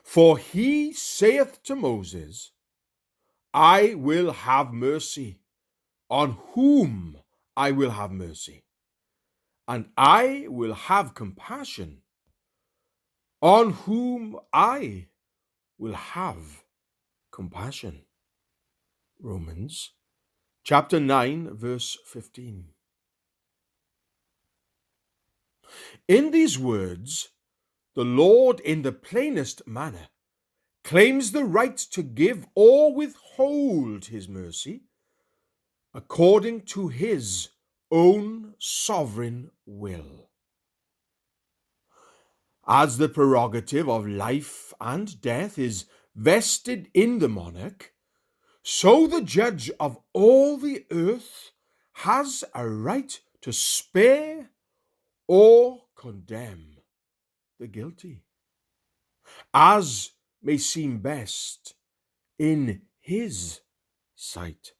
For he saith to Moses, I will have mercy on whom I will have mercy, and I will have compassion on whom I will have compassion. Romans chapter 9, verse 15. In these words, the Lord, in the plainest manner, claims the right to give or withhold his mercy according to his own sovereign will. As the prerogative of life and death is vested in the monarch, so the judge of all the earth has a right to spare or condemn the guilty, as may seem best in his sight.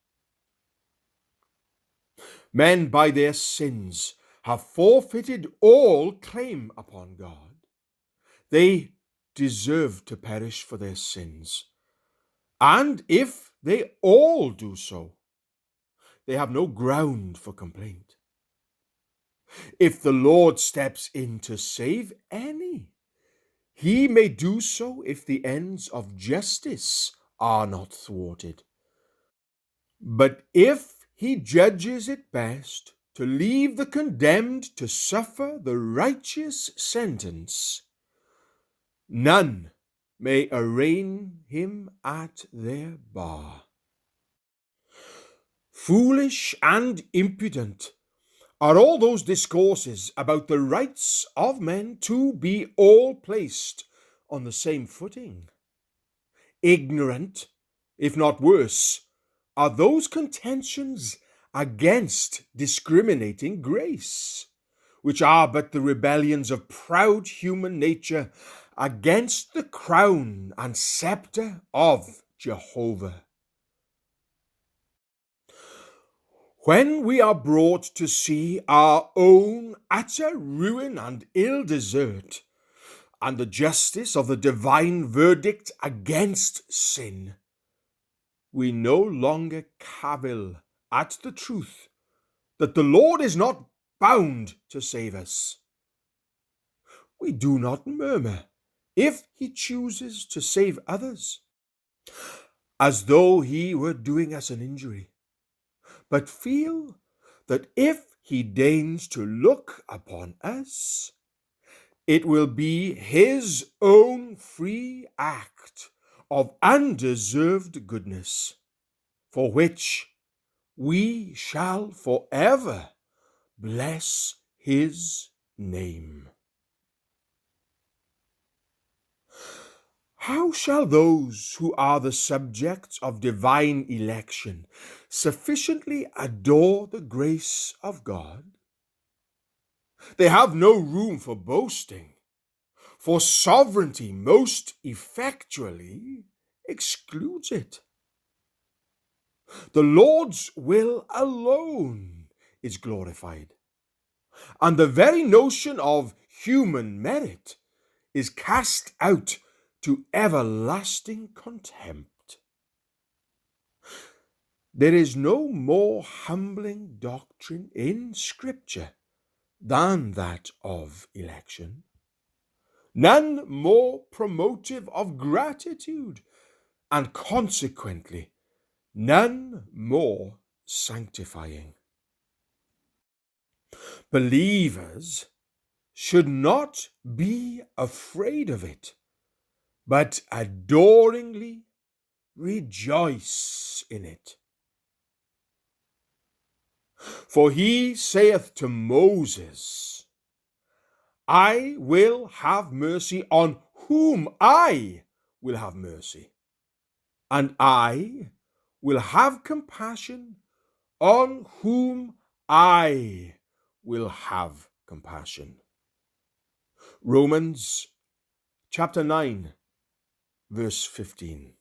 Men by their sins have forfeited all claim upon God. They deserve to perish for their sins, and if they all do so, they have no ground for complaint. If the Lord steps in to save any, he may do so if the ends of justice are not thwarted. But if he judges it best to leave the condemned to suffer the righteous sentence, none may arraign him at their bar. Foolish and impudent are all those discourses about the rights of men to be all placed on the same footing. Ignorant, if not worse, are those contentions against discriminating grace, which are but the rebellions of proud human nature against the crown and scepter of Jehovah. When we are brought to see our own utter ruin and ill desert, and the justice of the divine verdict against sin, we no longer cavil at the truth that the Lord is not bound to save us. We do not murmur if he chooses to save others, as though he were doing us an injury, but feel that if he deigns to look upon us, it will be his own free act of undeserved goodness, for which we shall forever bless his name. How shall those who are the subjects of divine election sufficiently adore the grace of God? They have no room for boasting, for sovereignty most effectually excludes it. The Lord's will alone is glorified, and the very notion of human merit is cast out to everlasting contempt. There is no more humbling doctrine in Scripture than that of election, none more promotive of gratitude, and consequently none more sanctifying. Believers should not be afraid of it, but adoringly rejoice in it. For he saith to Moses, I will have mercy on whom I will have mercy, and I will have compassion on whom I will have compassion. Romans chapter 9, verse 15.